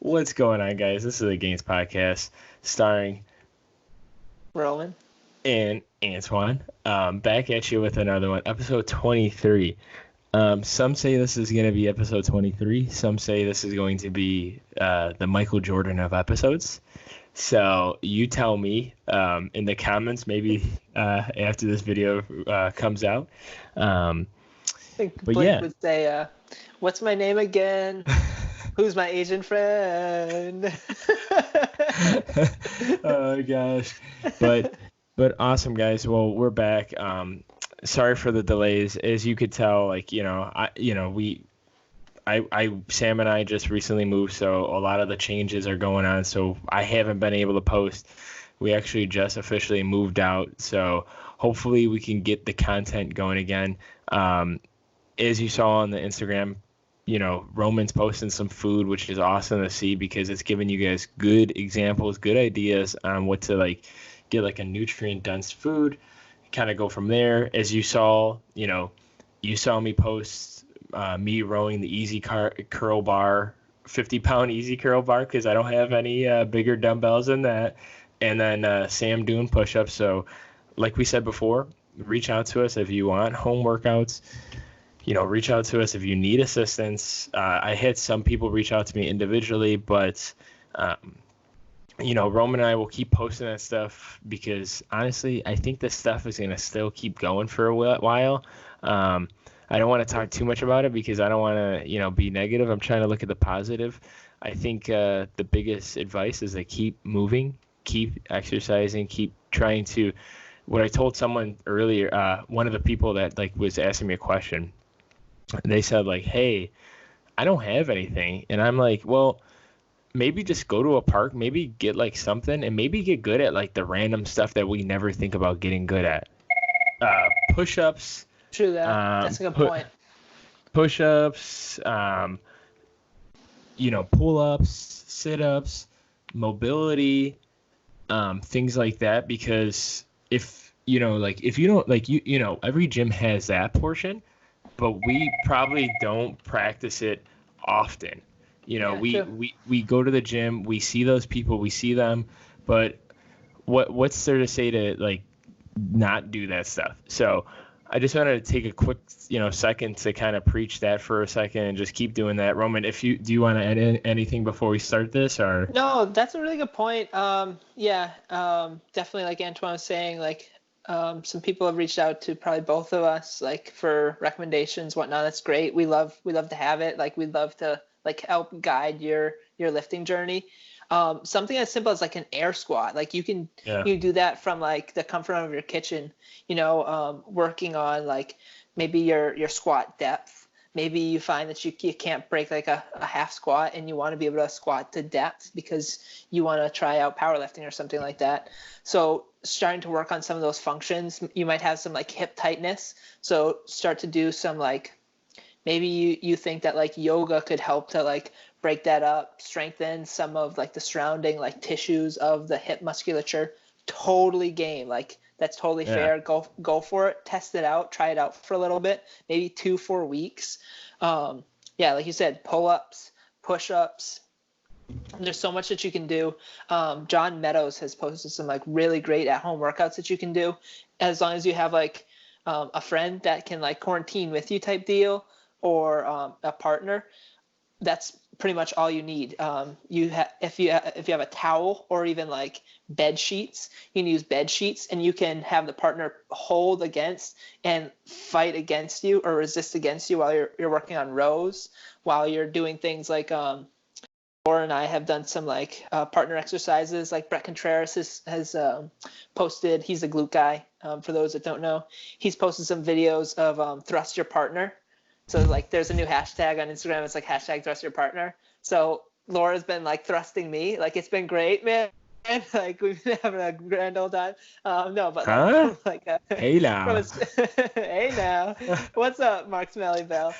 What's going on, guys? This is the Gainz podcast starring Roman. and Antoine. Back at you with another one, episode 23. Some say this is going to be episode 23. Some say this is going to be the Michael Jordan of episodes. So you tell me in the comments, maybe after this video comes out. I think Blake would say, what's my name again? Who's my Asian friend? Oh gosh, but awesome, guys. Well, we're back. Sorry for the delays. As you could tell, Sam and I just recently moved, so a lot of the changes are going on. So I haven't been able to post. We actually just officially moved out, so hopefully we can get the content going again. As you saw on the Instagram, Roman's posting some food, which is awesome to see because it's giving you guys good examples, good ideas on what to get a nutrient dense food, kind of go from there. As you saw, you saw me post me rowing the easy curl bar, 50-pound easy curl bar because I don't have any bigger dumbbells than that. And then Sam doing push-ups. So like we said before, reach out to us if you want home workouts. Reach out to us if you need assistance. I had some people reach out to me individually, but, Roman and I will keep posting that stuff because, honestly, I think this stuff is going to still keep going for a while. I don't want to talk too much about it because I don't want to, be negative. I'm trying to look at the positive. I think the biggest advice is to keep moving, keep exercising, keep trying to – what I told someone earlier, one of the people that, was asking me a question, they said, hey, I don't have anything. And I'm like, well, maybe just go to a park, maybe get something, and maybe get good at the random stuff that we never think about getting good at. Push-ups. True that. That's a good point. Push-ups, pull-ups, sit-ups, mobility, things like that. Because if you don't, every gym has that portion, but we probably don't practice it often. We go to the gym, we see those people, we see them, but what's there to say to not do that stuff? So I just wanted to take a quick second to kind of preach that for a second and just keep doing that. Roman, do you want to add anything before we start this? Or no, that's a really good point. Definitely like Antoine was saying, some people have reached out to probably both of us for recommendations, whatnot. That's great. We love to have it. We'd love to help guide your lifting journey. Something as simple as an air squat. You can do that from the comfort of your kitchen, working on maybe your squat depth. Maybe you find that you can't break a half squat and you want to be able to squat to depth because you want to try out powerlifting or something like that. So starting to work on some of those functions, you might have some hip tightness. So start to do some maybe you think that yoga could help to break that up, strengthen some of the surrounding tissues of the hip musculature. Totally game. That's totally fair. Go for it. Test it out. Try it out for a little bit, maybe 2-4 weeks. Like you said, pull-ups, push-ups. There's so much that you can do. John Meadows has posted some really great at-home workouts that you can do, as long as you have a friend that can quarantine with you type deal, or a partner. That's pretty much all you need. If you have a towel or even bed sheets, you can use bed sheets, and you can have the partner hold against and fight against you or resist against you while you're working on rows, while you're doing things Laura and I have done some partner exercises. Brett Contreras has posted. He's a glute guy. For those that don't know, he's posted some videos of thrust your partner. So there's a new hashtag on Instagram. It's hashtag thrust your partner. So Laura's been thrusting me. It's been great, man. We've been having a grand old time. Hey now. Hey now. What's up, Mark Smelly Bell?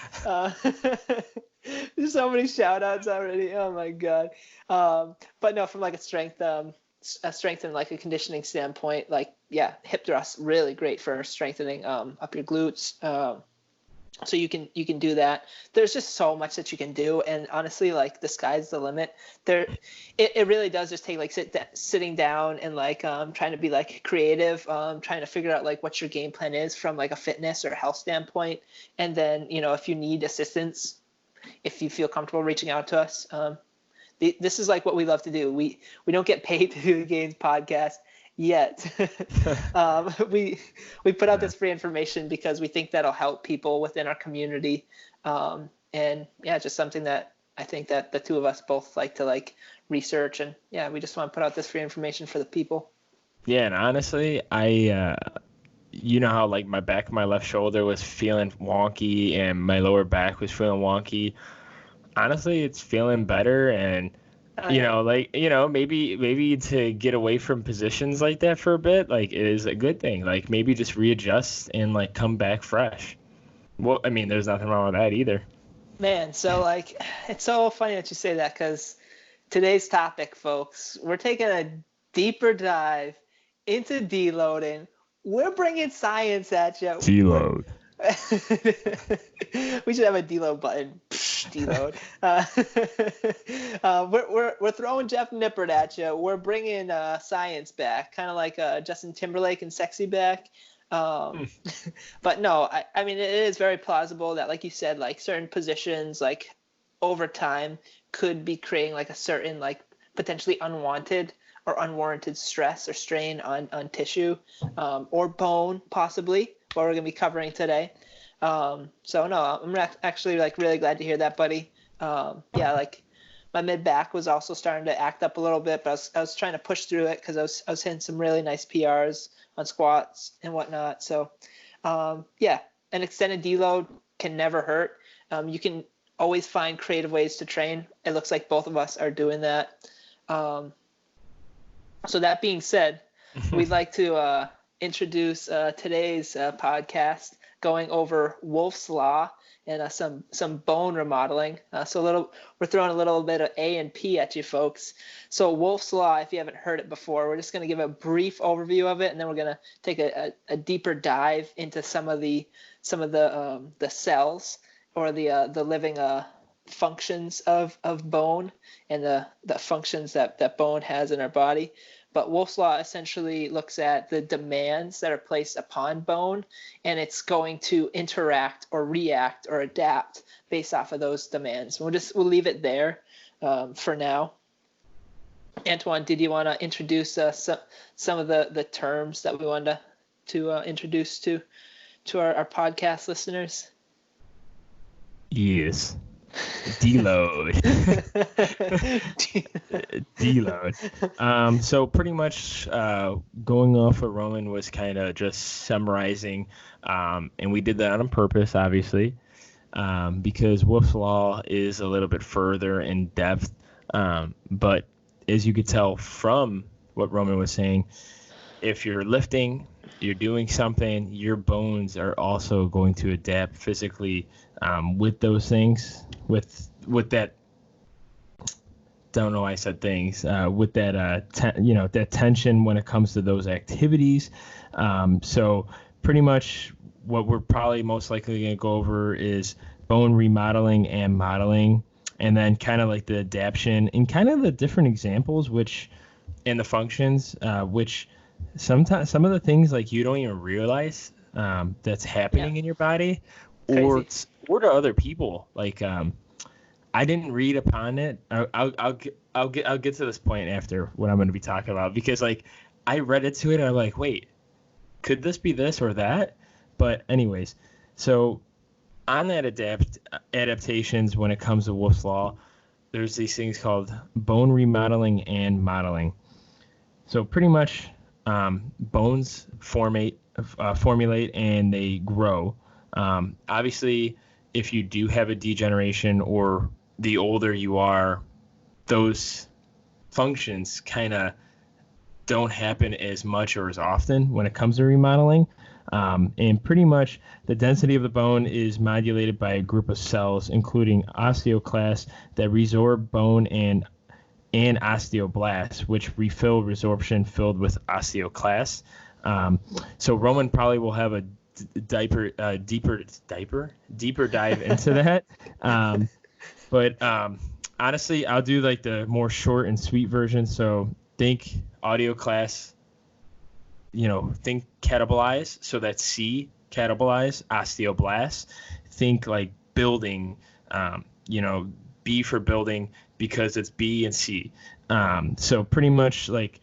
There's so many shout outs already. Oh my god. But no, from a strength and a conditioning standpoint, hip thrusts really great for strengthening up your glutes. So you can do that. There's just so much that you can do, and honestly, like the sky's the limit. It really does just take like sitting down and like trying to be like creative, trying to figure out like what your game plan is from like a fitness or a health standpoint, and then if you need assistance, if you feel comfortable reaching out to us. This is like what we love to do. We don't get paid to do the Gainz podcast yet. We put out this free information because we think that'll help people within our community. And yeah, just something that I think that the two of us both like to like research, and yeah, we just want to put out this free information for the people. Yeah, and honestly, I you know how like my back of my left shoulder was feeling wonky and my lower back was feeling wonky. Honestly, it's feeling better, and maybe to get away from positions like that for a bit, like it is a good thing. Like maybe just readjust and like come back fresh. Well, I mean, there's nothing wrong with that either. Man, so like it's so funny that you say that, because today's topic, folks, we're taking a deeper dive into deloading. We're bringing science at you. Deload. We should have a deload button. Deload. We're throwing Jeff Nippert at you. We're bringing science back, kind of like Justin Timberlake and Sexy back. But no, I mean, it is very plausible that, like you said, like certain positions, like over time, could be creating like a certain like potentially unwanted or unwarranted stress or strain on tissue or bone, possibly, what we're going to be covering today. So no, I'm actually like really glad to hear that, buddy. Yeah, like my mid back was also starting to act up a little bit, but I was trying to push through it because I was hitting some really nice PRs on squats and whatnot. So yeah, an extended deload can never hurt. You can always find creative ways to train. It looks like both of us are doing that. So that being said, we'd like to introduce today's podcast, going over Wolff's Law and some bone remodeling. We're throwing a little bit of A and P at you folks. So Wolff's Law, if you haven't heard it before, we're just going to give a brief overview of it, and then we're going to take a deeper dive into some of the cells or the living functions of bone and the functions that bone has in our body. But Wolff's Law essentially looks at the demands that are placed upon bone, and it's going to interact or react or adapt based off of those demands. We'll leave it there for now. Antoine, did you want to introduce some of the terms that we wanted to introduce to our podcast listeners? Yes. Deload. Deload. So pretty much going off what Roman was kind of just summarizing, and we did that on purpose, obviously, because Wolff's Law is a little bit further in depth. But as you could tell from what Roman was saying, if you're lifting, you're doing something, your bones are also going to adapt physically with those things, with that. Don't know why I said things. With that, that tension when it comes to those activities. So pretty much what we're probably most likely going to go over is bone remodeling and modeling, and then kind of like the adaptation and kind of the different examples, and the functions, which sometimes some of the things like you don't even realize that's happening in your body, or to other people. Like I didn't read upon it. I'll get to this point after what I'm going to be talking about, because like I read into it and I'm like, wait, could this be this or that? But anyways, so on that adaptations when it comes to Wolff's Law, there's these things called bone remodeling and modeling. So pretty much bones formulate and they grow. Obviously, if you do have a degeneration or the older you are, those functions kind of don't happen as much or as often when it comes to remodeling. And pretty much the density of the bone is modulated by a group of cells, including osteoclasts that resorb bone and osteoblasts, which refill resorption filled with osteoclasts. So Roman probably will have a deeper dive into that. But honestly, I'll do like the more short and sweet version. So think audio class, think catabolize. So that's C, catabolize, osteoblast. Think like building, B for building because it's B and C. So pretty much like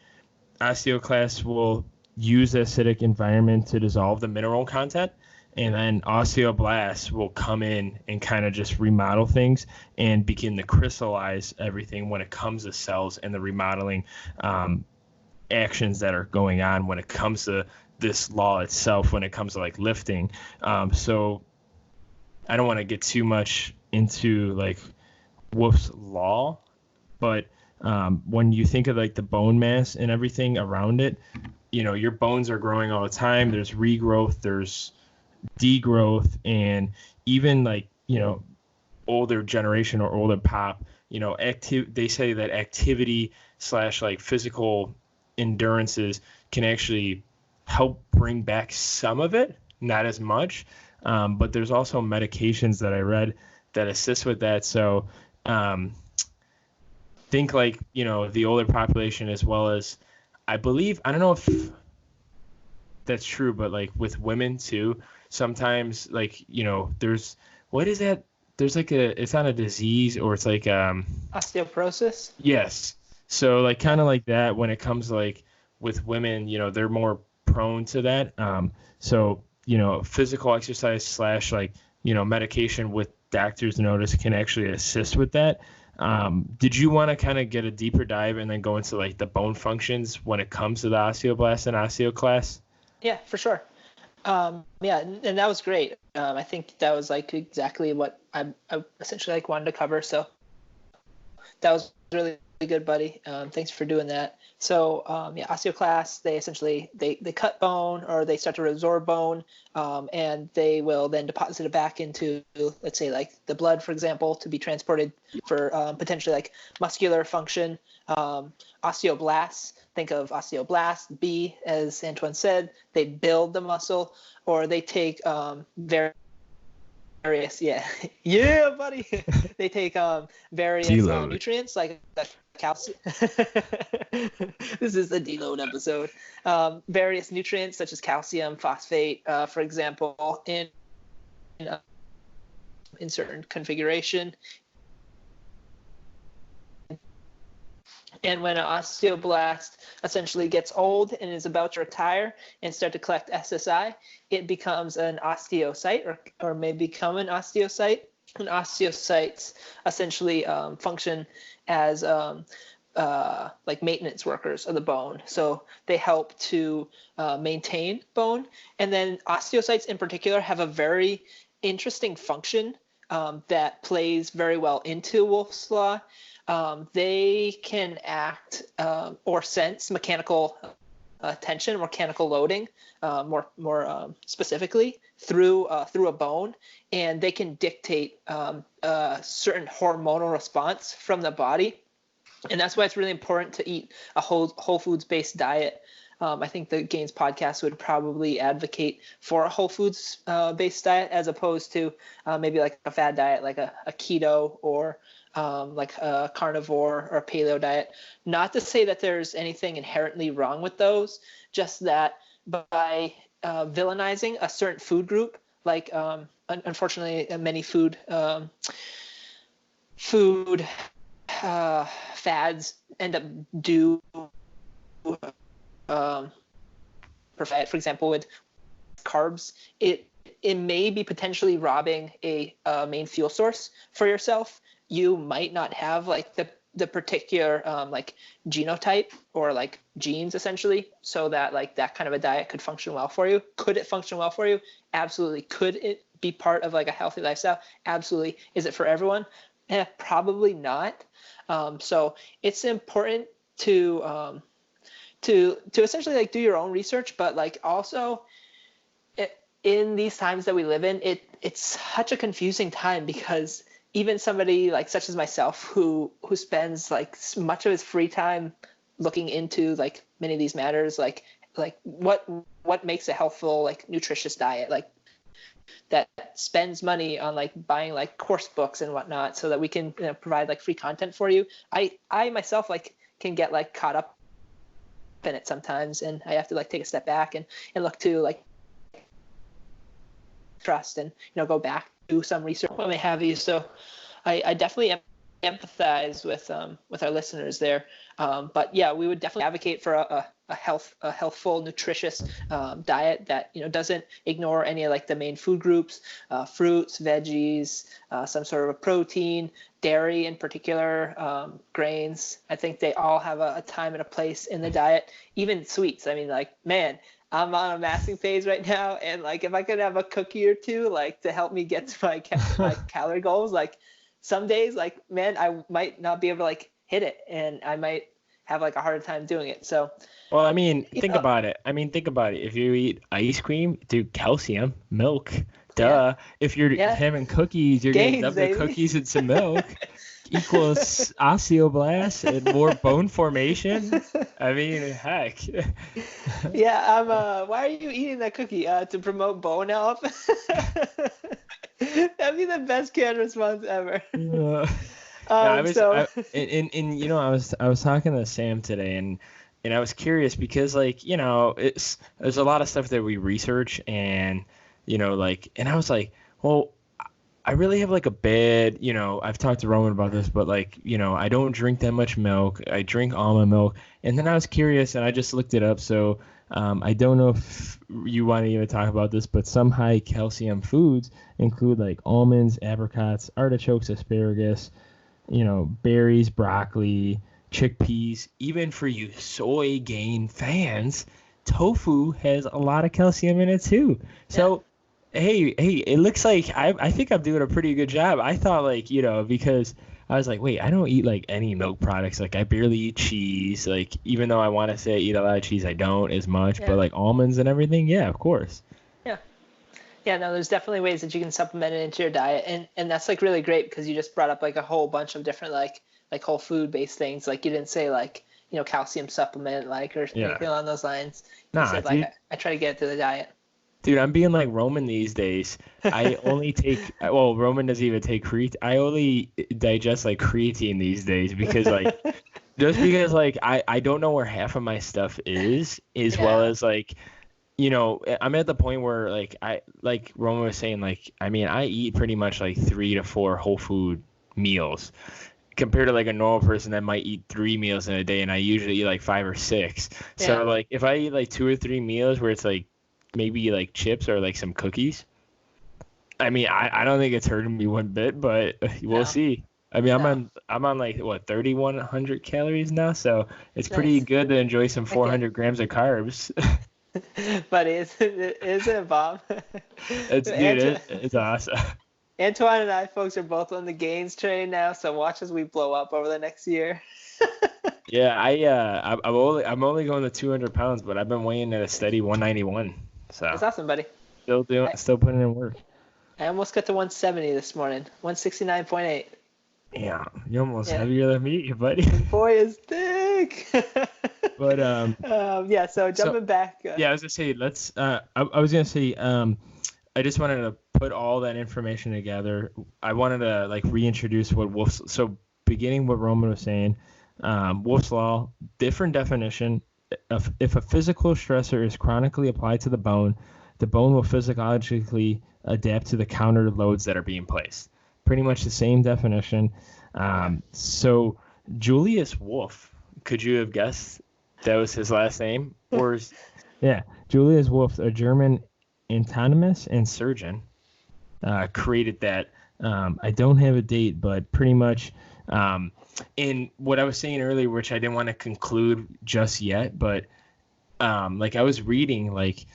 osteoclast will use the acidic environment to dissolve the mineral content, and then osteoblasts will come in and kind of just remodel things and begin to crystallize everything when it comes to cells and the remodeling actions that are going on when it comes to this law itself, when it comes to like lifting. So I don't want to get too much into like Wolff's law, but when you think of like the bone mass and everything around it, your bones are growing all the time. There's regrowth, there's degrowth, and even like, older generation or older pop, they say that activity / like physical endurances can actually help bring back some of it, not as much. But there's also medications that I read that assist with that. So think like, the older population, as well as I believe, I don't know if that's true, but like with women too, sometimes like, there's, what is that? There's like it's not a disease, or it's like osteoporosis. Yes. So like kind of like that when it comes like with women, they're more prone to that. So, physical exercise / like, medication with doctors notice can actually assist with that. Did you want to kind of get a deeper dive and then go into like the bone functions when it comes to the osteoblast and osteoclast? Yeah, for sure. Yeah, and that was great. I think that was like exactly what I essentially like wanted to cover. So that was really good, buddy. Thanks for doing that. So osteoclasts, they essentially they cut bone, or they start to resorb bone, and they will then deposit it back into, let's say, like the blood, for example, to be transported for potentially like muscular function. Osteoblasts, think of osteoblasts, B, as Antoine said, they build the muscle, or they take various, yeah, buddy. They take various nutrients like calcium. This is the deload episode. Various nutrients such as calcium, phosphate, for example, in certain configuration. And when an osteoblast essentially gets old and is about to retire and start to collect SSI, it becomes an osteocyte, or may become an osteocyte. And osteocytes essentially function as like maintenance workers of the bone. So they help to maintain bone. And then osteocytes in particular have a very interesting function that plays very well into Wolff's law. They can act or sense mechanical tension, mechanical loading, more specifically through a bone, and they can dictate a certain hormonal response from the body. And that's why it's really important to eat a whole foods based diet. I think the Gainz podcast would probably advocate for a whole foods based diet, as opposed to maybe like a fad diet, like a keto, or like a carnivore or a paleo diet. Not to say that there's anything inherently wrong with those, just that by villainizing a certain food group, like unfortunately many food fads end up for example, with carbs, it may be potentially robbing a main fuel source for yourself. You might not have like the particular like genotype or like genes essentially, so that like that kind of a diet could function well for you. Could it function well for you? Absolutely. Could it be part of like a healthy lifestyle? Absolutely. Is it for everyone? Probably not. So it's important to essentially like do your own research, but like also in these times that we live in, it's such a confusing time, because even somebody like such as myself who spends like much of his free time looking into like many of these matters, like what what makes a healthful, like, nutritious diet, like, that spends money on like buying like course books and whatnot, so that we can, you know, provide like free content for you. I myself like can get like caught up in it sometimes, and I have to like take a step back and look to like trust and, you know, go back, do some research, what may have you. So I definitely empathize with our listeners there. But yeah, we would definitely advocate for a healthful, nutritious diet that, you know, doesn't ignore any of like the main food groups, fruits, veggies, some sort of a protein, dairy in particular, grains. I think they all have a time and a place in the diet. Even sweets. I mean, like, man, I'm on a masking phase right now, and like if I could have a cookie or two, like to help me get to my calorie goals, like some days, like, man, I might not be able to like hit it, and I might have like a harder time doing it. So, well, I mean, think about it. If you eat ice cream, dude, calcium, milk, duh. Yeah. If you're having cookies, you're Gainz, getting double cookies and some milk. Equals osteoblast and more bone formation. I mean, heck. Yeah, why are you eating that cookie? To promote bone health? That'd be the best canned response ever. You know, I was talking to Sam today, and I was curious because, like, you know, there's a lot of stuff that we research, and, you know, like, and I was like, well, I really have like a bad, you know, I've talked to Roman about this, but like, you know, I don't drink that much milk. I drink almond milk. And then I was curious, and I just looked it up. So I don't know if you want to even talk about this, but some high calcium foods include like almonds, apricots, artichokes, asparagus, you know, berries, broccoli, chickpeas. Even for you soy gain fans, tofu has a lot of calcium in it too. So hey, it looks like I think I'm doing a pretty good job. I thought, like, you know, because I was like, wait, I don't eat like any milk products. Like, I barely eat cheese. Like, even though I want to say I eat a lot of cheese, I don't as much. But like almonds and everything, yeah, of course. Yeah, no, there's definitely ways that you can supplement it into your diet, and that's like really great because you just brought up like a whole bunch of different like whole food based things. Like, you didn't say like, you know, calcium supplement, like, or anything along those lines. You said like, I try to get it to the diet. Dude, I'm being like Roman these days. I only take, well, Roman doesn't even take creatine. I only digest like creatine these days because like, just because like I don't know where half of my stuff is, as well as like, you know, I'm at the point where like like Roman was saying, like, I mean, I eat pretty much like 3 to 4 whole food meals compared to like a normal person that might eat 3 meals in a day, and I usually eat like 5 or 6. So like if I eat like 2 or 3 meals where it's like maybe like chips or like some cookies, I mean, I don't think it's hurting me one bit, but we'll see. I mean, I'm on like what 3,100 calories now, so it's pretty good to enjoy some 400 grams of carbs. But isn't it, Bob? It's awesome. Antoine and I, folks, are both on the Gainz train now, so watch as we blow up over the next year. Yeah, I'm only going to 200 pounds, but I've been weighing at a steady 191. So that's awesome, buddy. Still putting in work. I almost got to 170 this morning, 169.8. Yeah, you're almost heavier than me, buddy. Boy is thick. But so jumping back. I was gonna say I just wanted to put all that information together. I wanted to like reintroduce what Wolff's. So beginning what Roman was saying, Wolff's law, different definition. If a physical stressor is chronically applied to the bone will physiologically adapt to the counter loads that are being placed. Pretty much the same definition. So Julius Wolff, could you have guessed that was his last name? Or Julius Wolff, a German anatomist and surgeon, created that. I don't have a date, but pretty much in what I was saying earlier, which I didn't want to conclude just yet, but like I was reading, like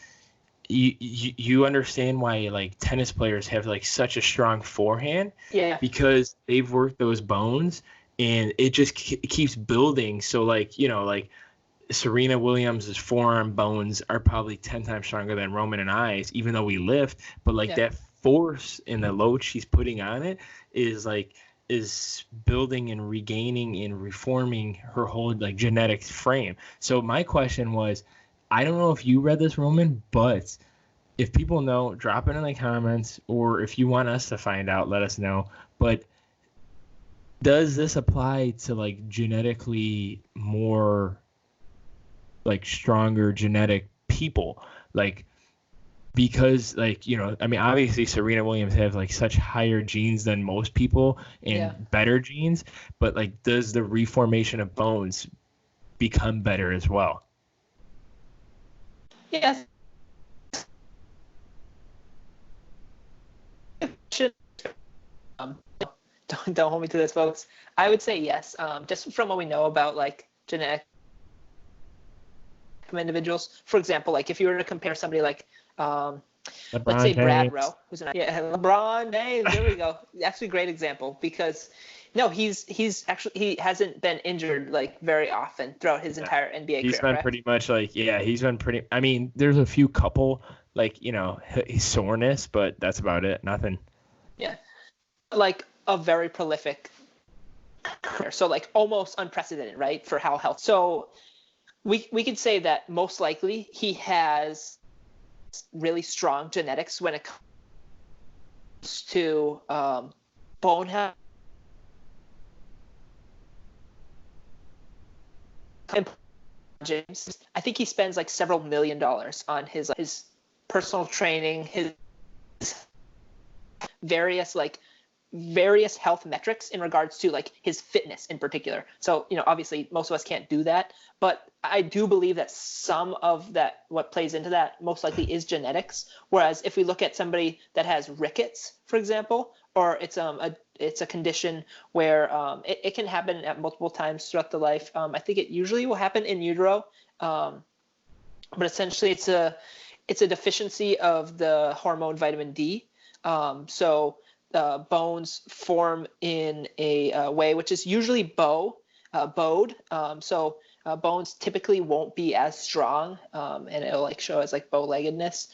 you understand why like tennis players have like such a strong forehand, because they've worked those bones and it just keeps building. So like, you know, like Serena Williams' forearm bones are probably 10 times stronger than Roman and I's, even though we lift, but like that force and the load she's putting on it is building and regaining and reforming her whole like genetic frame. So my question was, I don't know if you read this, Roman, but if people know, drop it in the comments, or if you want us to find out, let us know. But does this apply to like genetically more like stronger genetic people? Like, because like, I mean, obviously Serena Williams have like such higher genes than most people Yeah. and better genes, but like does the reformation of bones become better as well? Yes. Should, don't hold me to this, folks. I would say yes. Just from what we know about like genetic individuals. For example, like if you were to compare somebody like let's LeBron say Brad James. Rowe, who's LeBron James. There we go. Actually, a great example because no, he's actually he hasn't been injured like very often throughout his entire NBA He's career. been Correct? pretty much like, he's been pretty. I mean, there's a few couple like, soreness, but that's about it. Nothing. Yeah, like a very prolific career. So like almost unprecedented, right, for how healthy. So we could say that most likely he has really strong genetics when it comes to bone health. James, I think he spends like several $1 million on his personal training, his various health metrics in regards to like his fitness in particular. So, obviously most of us can't do that, but I do believe that some of that, what plays into that most likely is genetics. Whereas if we look at somebody that has rickets, for example, or it's a condition where it can happen at multiple times throughout the life. I think it usually will happen in utero, but essentially it's a deficiency of the hormone vitamin D. So bones form in a way which is usually bowed. So bones typically won't be as strong, and it'll like show as like bow-leggedness.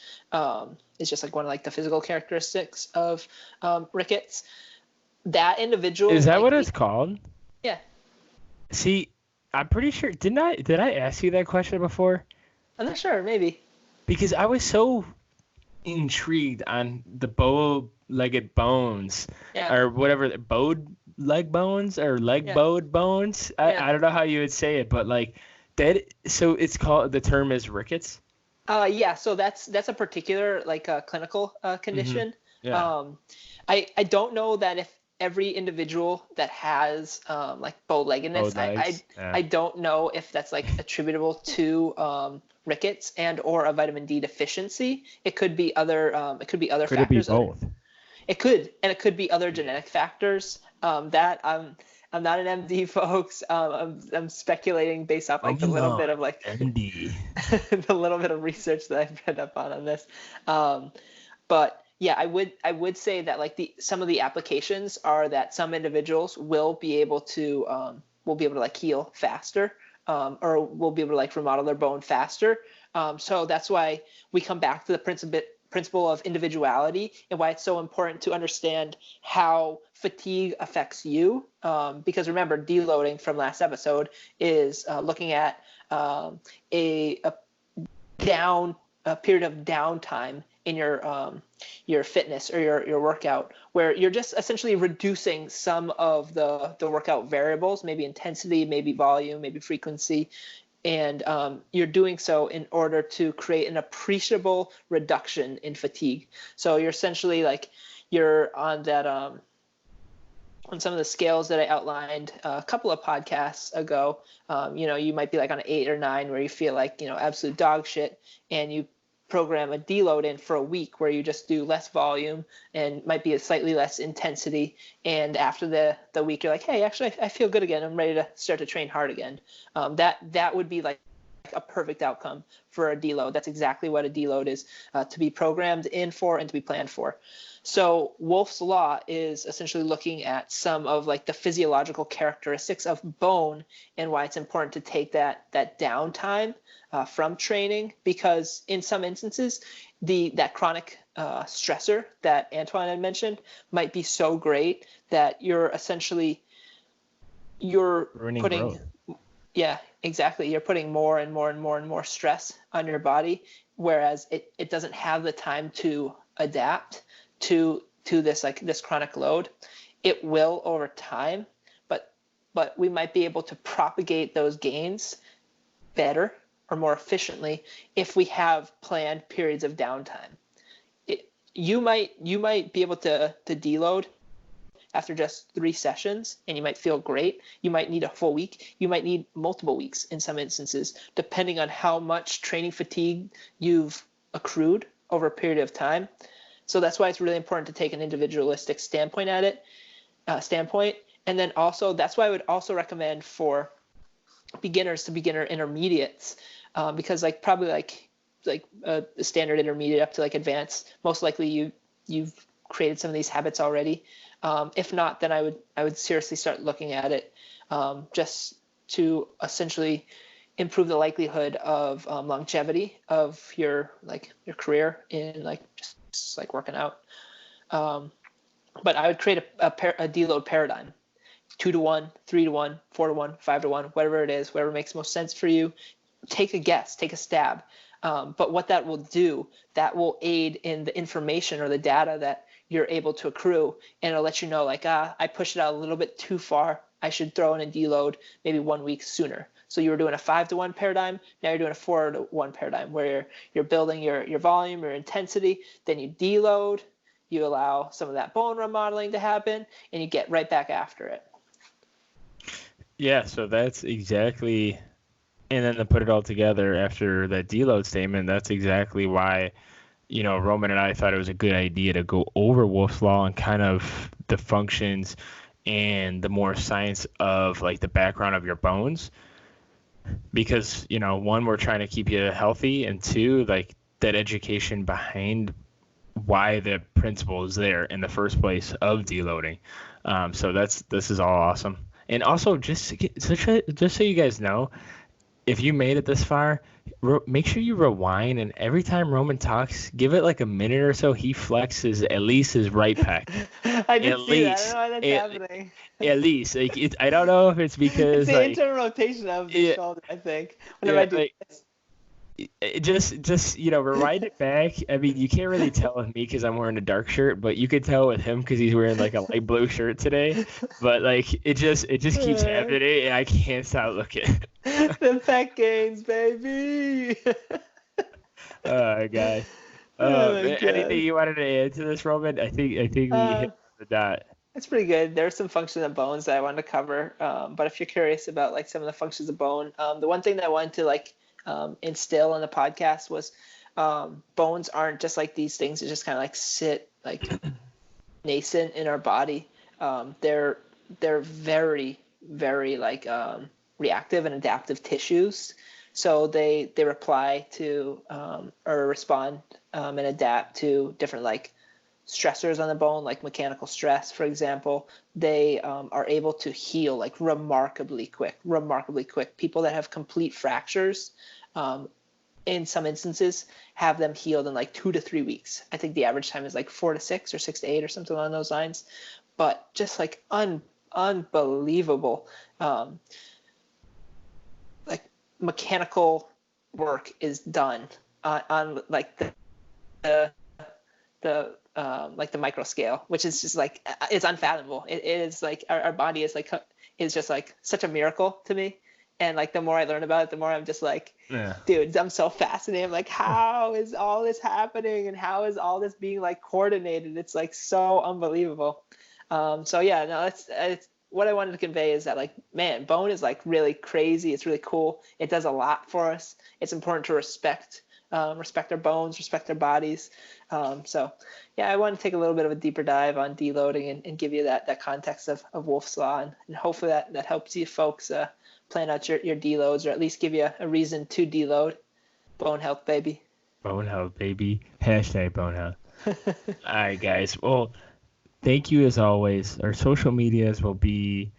It's just like one of like the physical characteristics of rickets. That individual Is that might what be, it's called? yeah. See, I'm pretty sure. Did I ask you that question before? I'm not sure, maybe. Because I was so intrigued on the bow-legged bones Yeah, or whatever, bowed leg bones or leg yeah, bowed bones. yeah. I don't know how you would say it, but like that. So it's called, the term is rickets. Yeah, so that's a particular like clinical Mm-hmm. condition. Yeah. Um, I don't know that if every individual that has like bow-leggedness, Bowed legs. Yeah. I don't know if that's like attributable to rickets and or a vitamin D deficiency. It could be other Could it be factors. both? It could, and it could be other genetic factors. That I'm not an MD, folks. I'm speculating based off like the Roman little Law, bit of like MD. the little bit of research that I've read up on this. Um, but yeah, I would say that like some of the applications are that some individuals will be able to like heal faster, or will be able to like remodel their bone faster. So that's why we come back to the principle of individuality and why it's so important to understand how fatigue affects you. Because remember, deloading from last episode is looking at a down a period of downtime in your fitness or your workout, where you're just essentially reducing some of the workout variables, maybe intensity, maybe volume, maybe frequency, and you're doing so in order to create an appreciable reduction in fatigue. So you're essentially like you're on that on some of the scales that I outlined a couple of podcasts ago. You might be like on an 8 or 9 where you feel like absolute dog shit, and you program a deload in for a week where you just do less volume and might be a slightly less intensity, and after the week you're like, hey, actually I feel good again, I'm ready to start to train hard again. That would be like a perfect outcome for a deload. That's exactly what a deload is to be programmed in for and to be planned for. So Wolff's law is essentially looking at some of like the physiological characteristics of bone and why it's important to take that downtime from training, because in some instances that chronic stressor that Antoine had mentioned might be so great that you're Ruining putting growth. yeah exactly. You're putting more and more and more and more stress on your body, whereas it doesn't have the time to adapt to this chronic load. It will over time, but we might be able to propagate those gains better or more efficiently if we have planned periods of downtime. You might be able to deload after just 3 sessions, and you might feel great. You might need a full week. You might need multiple weeks in some instances, depending on how much training fatigue you've accrued over a period of time. So that's why it's really important to take an individualistic standpoint at it. And then also, that's why I would also recommend for beginners to beginner intermediates, because probably a standard intermediate up to advanced, most likely you've created some of these habits already. If not, then I would seriously start looking at it, just to essentially improve the likelihood of longevity of your career in just working out. But I would create a deload paradigm: 2-to-1, 3-to-1, 4-to-1, 5-to-1, whatever it is, whatever makes most sense for you. Take a guess, take a stab. But what that will do, that will aid in the information or the data that you're able to accrue, and it'll let you know I pushed it out a little bit too far. I should throw in a deload maybe 1 week sooner. So you were doing a 5-to-1 paradigm, now you're doing a 4-to-1 paradigm, where you're building your volume, your intensity, then you deload, you allow some of that bone remodeling to happen, and you get right back after it. Yeah, so that's exactly, and then to put it all together after that deload statement, that's exactly why, Roman and I thought it was a good idea to go over Wolff's Law and kind of the functions and the more science of the background of your bones. Because, one, we're trying to keep you healthy, and two, that education behind why the principle is there in the first place of deloading. So this is all awesome. And also, just so you guys know, if you made it this far, make sure you rewind, and every time Roman talks, give it a minute or so. He flexes at least his right pec. I did see that. I don't know why that's happening. At least, I don't know if it's because it's the internal rotation of the shoulder. I think whenever I do this. Just rewind it back. I mean, you can't really tell with me because I'm wearing a dark shirt, but you could tell with him because he's wearing a light blue shirt today. But it just keeps happening, and I can't stop looking. The pec gains, baby. Guys. Anything you wanted to add to this, Roman? I think we hit the dot. It's pretty good. There's some functions of bones that I wanted to cover. But if you're curious about some of the functions of bone, the one thing that I wanted to instill in the podcast was bones aren't just these things that just kind of sit nascent in our body. They're very, very reactive and adaptive tissues. So they reply to or respond and adapt to different stressors on the bone, like mechanical stress, for example. They are able to heal remarkably quick. People that have complete fractures, in some instances, have them healed in 2 to 3 weeks. I think the average time is 4 to 6 or 6 to 8 or something along those lines. But just unbelievable mechanical work is done on the micro scale, which is just it's unfathomable. It is our body is just such a miracle to me. And the more I learn about it, the more I'm just dude, I'm so fascinated. I'm how is all this happening, and how is all this being coordinated? It's so unbelievable. So yeah, no, it's what I wanted to convey is that man, bone is really crazy. It's really cool. It does a lot for us. It's important to respect our bones, respect our bodies. So yeah, I want to take a little bit of a deeper dive on deloading and give you that context of Wolff's Law, and hopefully that helps you folks plan out your deloads, or at least give you a reason to deload. Bone health, baby. Bone health, baby. Hashtag bone health. All right, guys. Well, thank you as always. Our social medias will be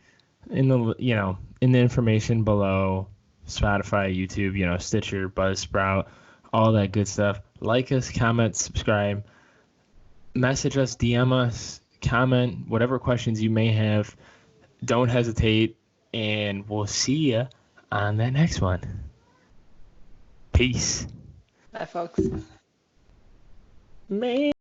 in the information below. Spotify, YouTube, Stitcher, Buzzsprout, all that good stuff. Like us, comment, subscribe, message us, DM us, comment, whatever questions you may have. Don't hesitate, and we'll see you on that next one. Peace. Bye, folks. Man.